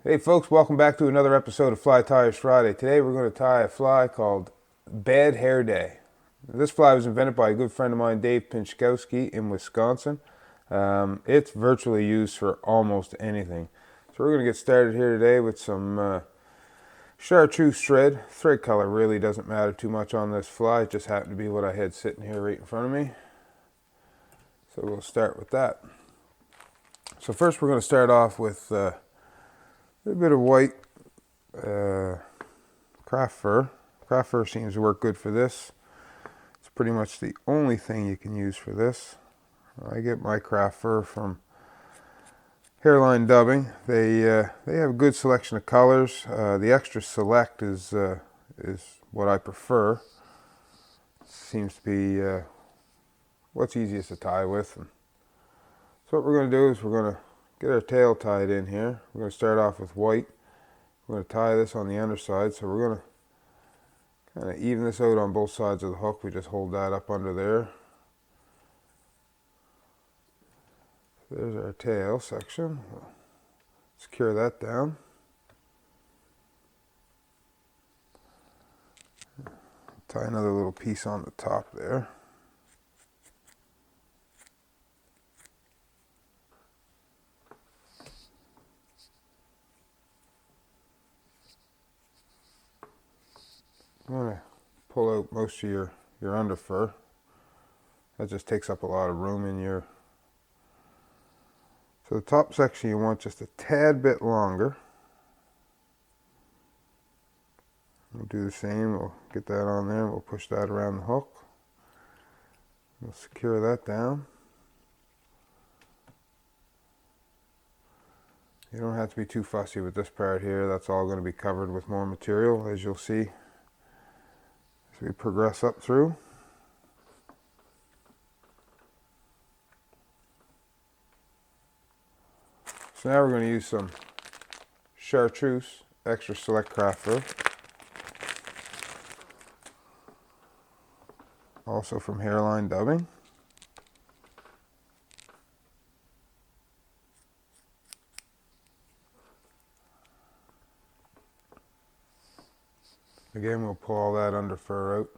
Hey folks, welcome back to another episode of Fly Tires Friday. Today we're going to tie a fly called Bad Hair Day. This fly was invented by a good friend of mine, Dave Pinczkowski in Wisconsin. It's virtually used for almost anything. So we're going to get started here today with some chartreuse thread. Thread color really doesn't matter too much on this fly. It just happened to be what I had sitting here right in front of me. So we'll start with that. So first we're going to start off with a little bit of white craft fur. Craft fur seems to work good for this. It's pretty much the only thing you can use for this. I get my craft fur from Hairline Dubbing. They have a good selection of colors. The extra select is what I prefer. Seems to be what's easiest to tie with. And so what we're going to do is we're going to get our tail tied in here. We're going to start off with white. We're going to tie this on the underside, so we're going to kind of even this out on both sides of the hook. We just hold that up under there. There's our tail section. We'll secure that down. Tie another little piece on the top there. I'm going to pull out most of your under fur. That just takes up a lot of room in your... So the top section you want just a tad bit longer. We'll do the same. We'll get that on there. We'll push that around the hook. We'll secure that down. You don't have to be too fussy with this part here. That's all going to be covered with more material, as you'll see as we progress up through. So now we're going to use some chartreuse extra select craft fur, also from Hairline Dubbing. Again, we'll pull all that under fur out.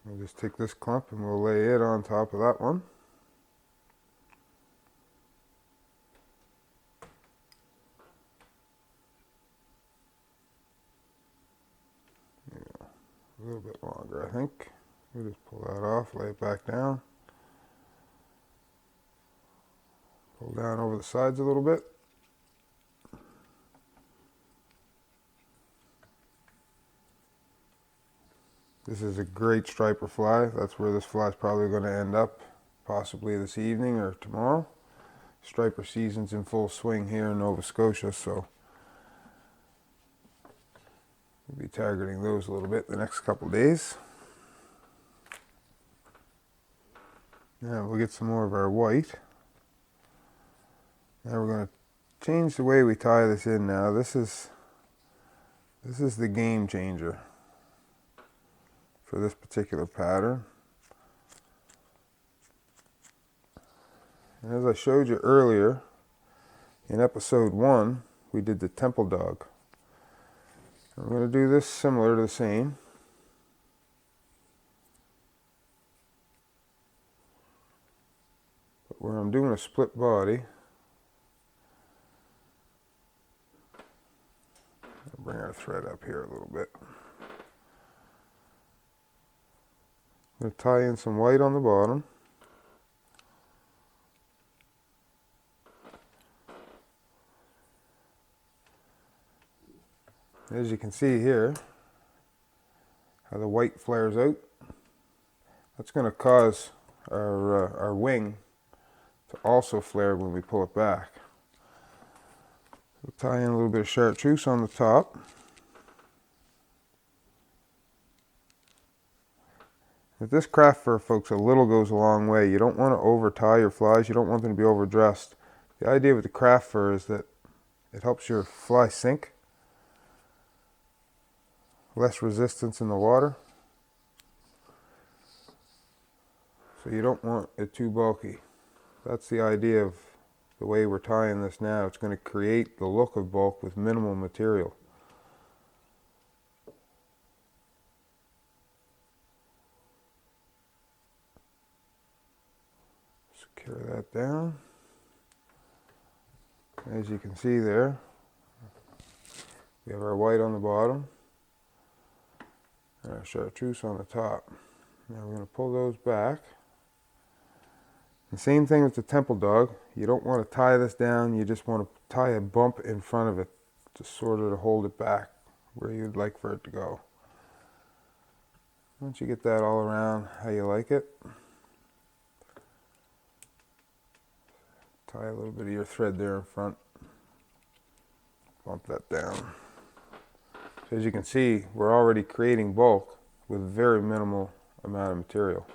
We'll just take this clump and we'll lay it on top of that one. Yeah, a little bit longer, I think. We'll just pull that off, lay it back down. Pull down over the sides a little bit. This is a great striper fly. That's where this fly is probably going to end up, possibly this evening or tomorrow. Striper season's in full swing here in Nova Scotia, so we'll be targeting those a little bit the next couple days. Now we'll get some more of our white. Now we're going to change the way we tie this in now. This is the game changer for this particular pattern. And as I showed you earlier, in episode 1, we did the temple dog. I'm going to do this similar to the same. But where I'm doing a split body, I'll bring our thread up here a little bit. I'm going to tie in some white on the bottom. As you can see here, how the white flares out. That's going to cause our wing to also flare when we pull it back. We'll tie in a little bit of chartreuse on the top. With this craft fur, folks, a little goes a long way. You don't want to over tie your flies. You don't want them to be overdressed. The idea with the craft fur is that it helps your fly sink. Less resistance in the water. So you don't want it too bulky. That's the idea of the way we're tying this now. It's going to create the look of bulk with minimal material. Secure that down. As you can see there, we have our white on the bottom and our chartreuse on the top. Now we're going to pull those back. The same thing with the temple dog. You don't want to tie this down, you just want to tie a bump in front of it to sort of hold it back where you'd like for it to go. Once you get that all around how you like it, tie a little bit of your thread there in front, bump that down. So as you can see, we're already creating bulk with very minimal amount of material.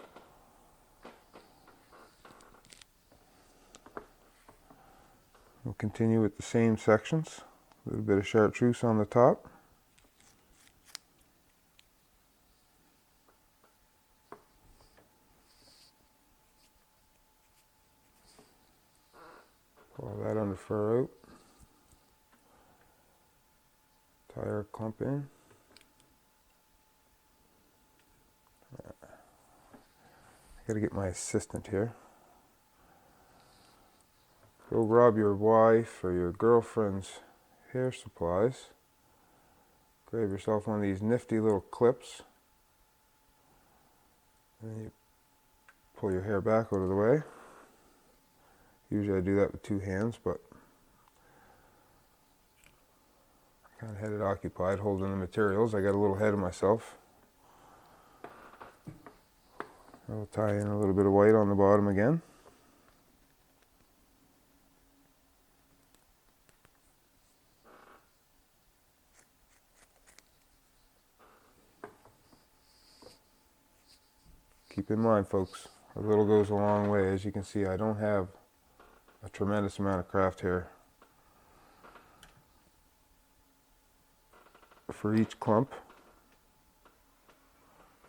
We'll continue with the same sections. A little bit of chartreuse on the top. Pull that under fur out. Tie our clump in. I gotta get my assistant here. Go grab your wife or your girlfriend's hair supplies. Grab yourself one of these nifty little clips. And then you pull your hair back out of the way. Usually I do that with two hands, but I kind of had it occupied holding the materials. I got a little ahead of myself. I'll tie in a little bit of white on the bottom again. Keep in mind, folks, a little goes a long way. As you can see, I don't have a tremendous amount of craft hair. For each clump,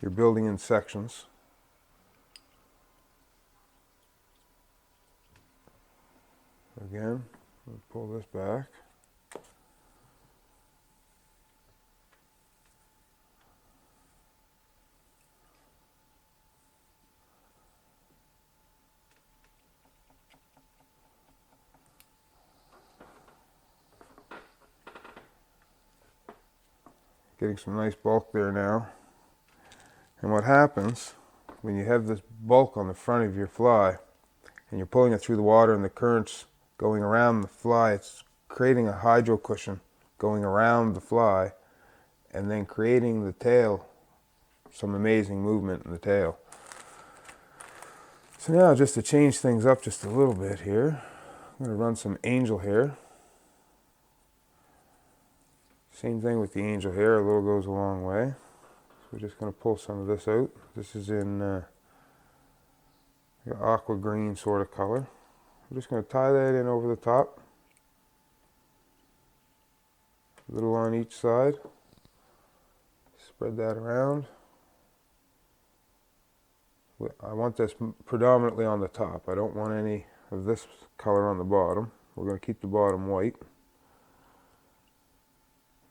you're building in sections. Again, we'll pull this back. Getting some nice bulk there now. And what happens when you have this bulk on the front of your fly and you're pulling it through the water and the current's going around the fly, it's creating a hydro cushion going around the fly and then creating the tail, some amazing movement in the tail. So now just to change things up just a little bit here, I'm going to run some angel hair. Same thing with the angel hair, a little goes a long way. So we're just going to pull some of this out. This is in aqua green sort of color. I'm just going to tie that in over the top. A little on each side. Spread that around. I want this predominantly on the top. I don't want any of this color on the bottom. We're going to keep the bottom white.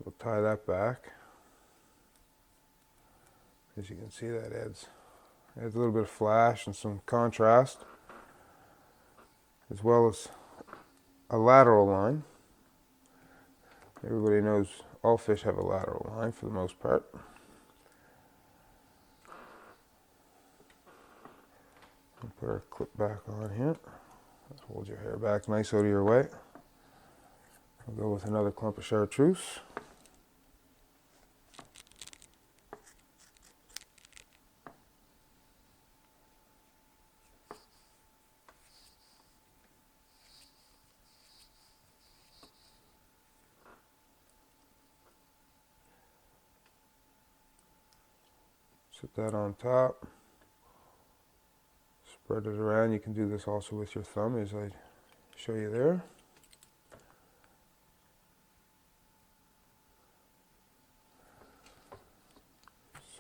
We'll tie that back. As you can see, that adds a little bit of flash and some contrast, as well as a lateral line. Everybody knows all fish have a lateral line for the most part. We'll put our clip back on here. Hold your hair back nice out of your way. We'll go with another clump of chartreuse. Set that on top. Spread it around. You can do this also with your thumb as I show you there.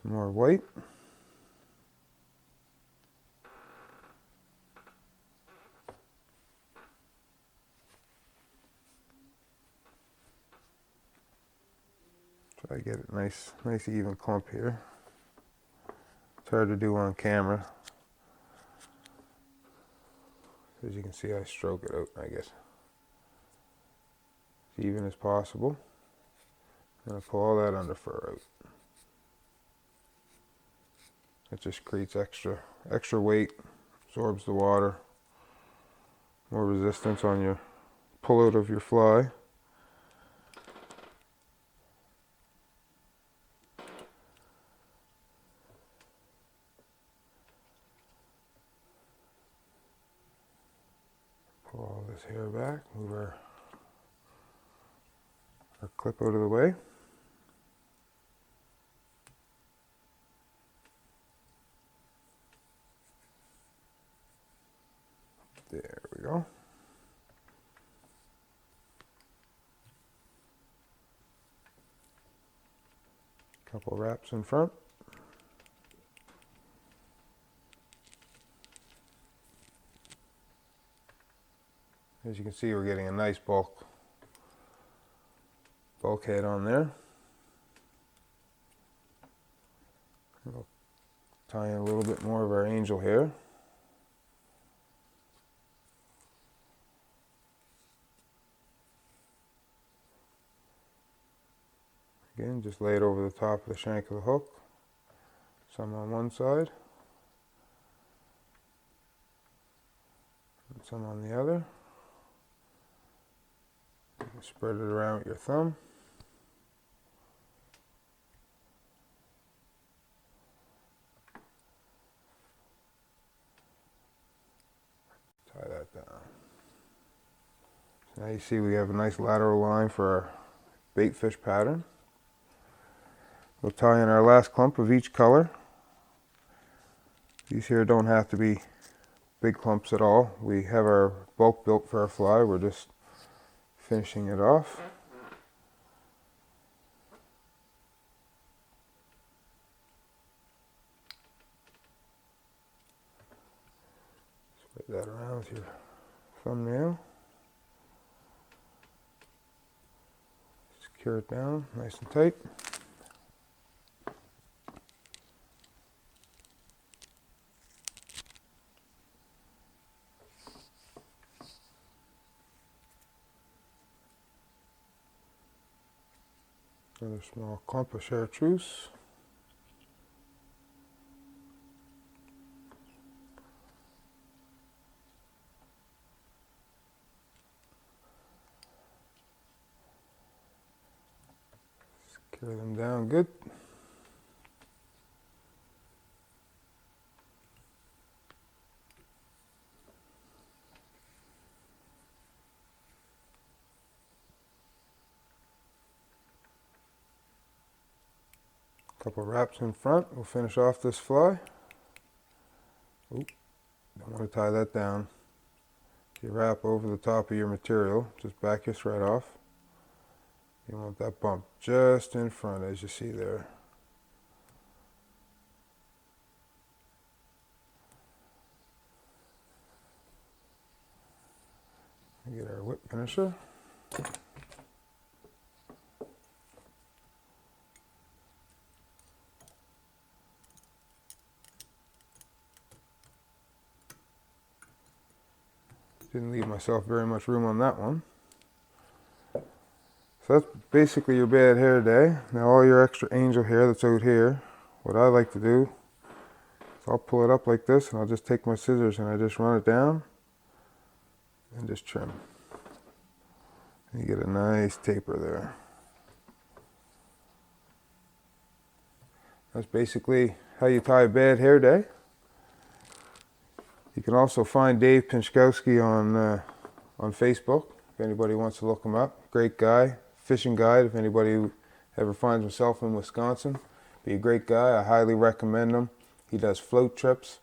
Some more white. So I get a nice even clump here. It's hard to do on camera. As you can see, I stroke it out, I guess, as even as possible. I'm going to pull all that underfur out. It just creates extra weight, absorbs the water, more resistance on your pull out of your fly. Pull all this hair back, move our clip out of the way. There we go. Couple wraps in front. As you can see, we're getting a nice bulkhead on there. We'll tie in a little bit more of our angel hair. Again, just lay it over the top of the shank of the hook. Some on one side, and some on the other. Spread it around with your thumb. Tie that down. So now you see we have a nice lateral line for our bait fish pattern. We'll tie in our last clump of each color. These here don't have to be big clumps at all. We have our bulk built for our fly. We're just finishing it off. Spread that around with your thumbnail. Secure it down nice and tight. Another small clump of chartreuse. Secure them down good. Couple wraps in front. We'll finish off this fly. Oop, don't want to tie that down. You wrap over the top of your material, just back your thread off. You want that bump just in front, as you see there. Get our whip finisher. Didn't leave myself very much room on that one. So that's basically your bad hair day. Now all your extra angel hair that's out here, what I like to do is I'll pull it up like this and I'll just take my scissors and I just run it down and just trim. And you get a nice taper there. That's basically how you tie a bad hair day. You can also find Dave Pinczkowski on Facebook if anybody wants to look him up. Great guy, fishing guide. If anybody ever finds himself in Wisconsin, be a great guy. I highly recommend him. He does float trips.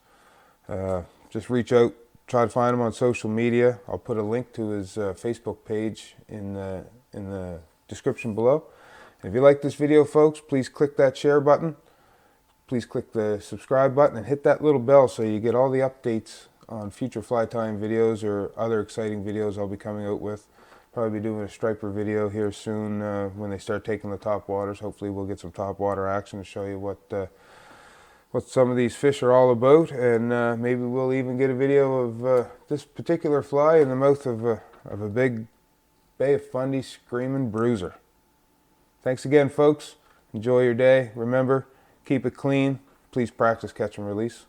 Just reach out, try to find him on social media. I'll put a link to his Facebook page in the description below. And if you like this video, folks, please click that share button. Please click the subscribe button and hit that little bell so you get all the updates on future fly tying videos or other exciting videos I'll be coming out with. Probably be doing a striper video here soon when they start taking the top waters. Hopefully we'll get some top water action to show you what some of these fish are all about, and maybe we'll even get a video of this particular fly in the mouth of a big Bay of Fundy screaming bruiser. Thanks again, folks. Enjoy your day. Remember, keep it clean. Please practice catch and release.